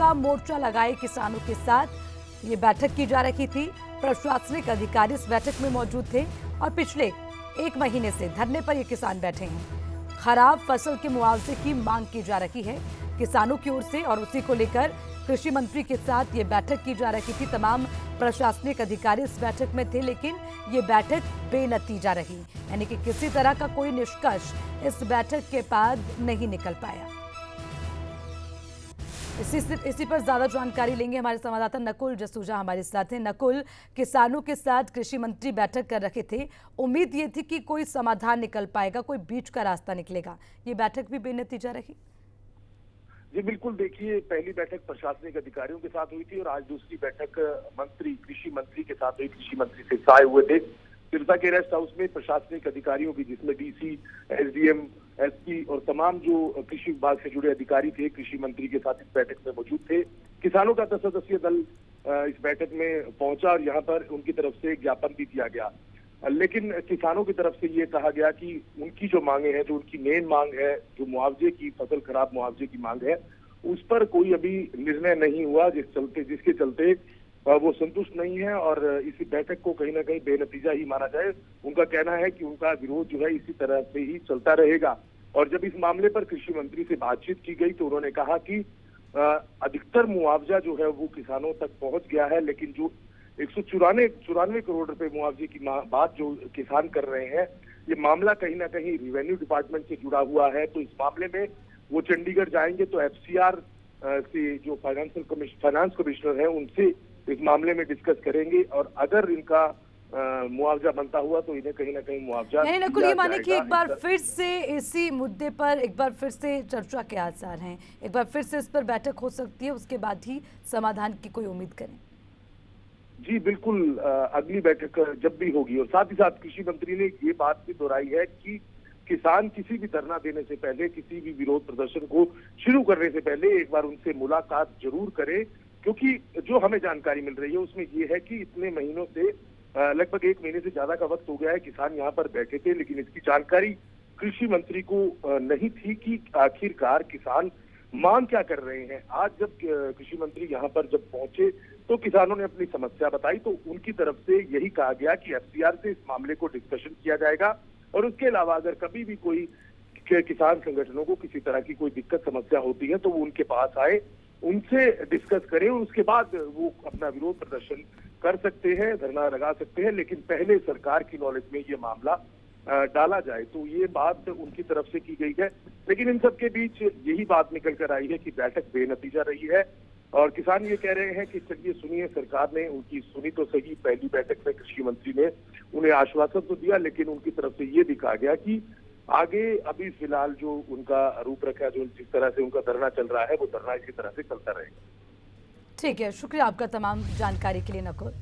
का मोर्चा लगाए किसानों के साथ ये बैठक की जा रही थी। प्रशासनिक अधिकारी इस बैठक में मौजूद थे और पिछले 1 महीने से धरने पर ये किसान बैठे हैं। खराब फसल के मुआवजे की मांग की जा रही है किसानों की ओर से और उसी को लेकर कृषि मंत्री के साथ ये बैठक की जा रही थी। तमाम प्रशासनिक अधिकारी इस बैठक में थे, लेकिन ये बैठक बेनतीजा रही, यानी कि किसी तरह का कोई निष्कर्ष इस बैठक के बाद नहीं निकल पाया। इसी पर ज्यादा जानकारी लेंगे हमारे संवाददाता नकुल जसूजा हमारे साथ हैं। नकुल, किसानों के साथ कृषि मंत्री बैठक कर रहे थे, उम्मीद ये थी कि कोई समाधान निकल पाएगा, कोई बीच का रास्ता निकलेगा, ये बैठक भी बेनतीजा रही। जी बिल्कुल, देखिए पहली बैठक प्रशासनिक अधिकारियों के साथ हुई थी और आज दूसरी बैठक कृषि मंत्री के साथ हुई। कृषि मंत्री सिरसा आए हुए थे। सिरसा के रेस्ट हाउस में प्रशासनिक अधिकारियों की, जिसमें डीसी, एसडीएम, एसपी और तमाम जो कृषि विभाग से जुड़े अधिकारी थे, कृषि मंत्री के साथ इस बैठक में मौजूद थे। किसानों का 10 सदस्यीय दल इस बैठक में पहुंचा और यहाँ पर उनकी तरफ से ज्ञापन भी दिया गया, लेकिन किसानों की तरफ से ये कहा गया कि उनकी जो मांगे हैं, जो उनकी मेन मांग है, जो मुआवजे की, फसल खराब मुआवजे की मांग है, उस पर कोई अभी निर्णय नहीं हुआ, जिसके चलते वो संतुष्ट नहीं है और इसी बैठक को कहीं ना कहीं बेनतीजा ही माना जाए। उनका कहना है कि उनका विरोध जो है इसी तरह से ही चलता रहेगा। और जब इस मामले पर कृषि मंत्री से बातचीत की गई तो उन्होंने कहा कि अधिकतर मुआवजा जो है वो किसानों तक पहुंच गया है, लेकिन जो 194 करोड़ रुपए मुआवजे की बात जो किसान कर रहे हैं, ये मामला कहीं ना कहीं रेवेन्यू डिपार्टमेंट से जुड़ा हुआ है। तो इस मामले में वो चंडीगढ़ जाएंगे तो एफसीआर से जो फाइनेंस कमिश्नर है उनसे इस मामले में डिस्कस करेंगे और अगर इनका मुआवजा बनता हुआ तो इन्हें कहीं ना कहीं मुआवजा नहीं नकुल, ये माने कि एक बार फिर से इसी मुद्दे पर एक बार फिर से चर्चा के आसार हैं, एक बार फिर से इस पर बैठक हो सकती है, उसके बाद ही समाधान की कोई उम्मीद करें। जी बिल्कुल, अगली बैठक जब भी होगी। और साथ ही साथ कृषि मंत्री ने ये बात भी दोहराई है कि किसान किसी भी धरना देने से पहले, किसी भी विरोध प्रदर्शन को शुरू करने से पहले एक बार उनसे मुलाकात जरूर करें, क्योंकि जो हमें जानकारी मिल रही है उसमें ये है कि इतने महीनों से लगभग 1 महीने से ज्यादा का वक्त हो गया है किसान यहाँ पर बैठे थे, लेकिन इसकी जानकारी कृषि मंत्री को नहीं थी कि आखिरकार किसान मांग क्या कर रहे हैं। आज जब कृषि मंत्री यहाँ पर जब पहुंचे तो किसानों ने अपनी समस्या बताई, तो उनकी तरफ से यही कहा गया कि एफसीआर से इस मामले को डिस्कशन किया जाएगा और उसके अलावा अगर कभी भी कोई किसान संगठनों को किसी तरह की कोई दिक्कत समस्या होती है तो वो उनके पास आए, उनसे डिस्कस करें और उसके बाद वो अपना विरोध प्रदर्शन कर सकते हैं, धरना लगा सकते हैं, लेकिन पहले सरकार की नॉलेज में ये मामला डाला जाए। तो ये बात उनकी तरफ से की गई है, लेकिन इन सब के बीच यही बात निकल कर आई है कि बैठक बेनतीजा रही है और किसान ये कह रहे हैं कि चलिए सुनिए, सरकार ने उनकी सुनी तो सही। पहली बैठक में कृषि मंत्री ने उन्हें आश्वासन तो दिया, लेकिन उनकी तरफ से ये भी कहा गया कि आगे अभी फिलहाल जो उनका रूपरेखा, जो जिस तरह से उनका धरना चल रहा है, वो धरना इसी तरह से चलता रहेगा। ठीक है, शुक्रिया आपका तमाम जानकारी के लिए नकुल।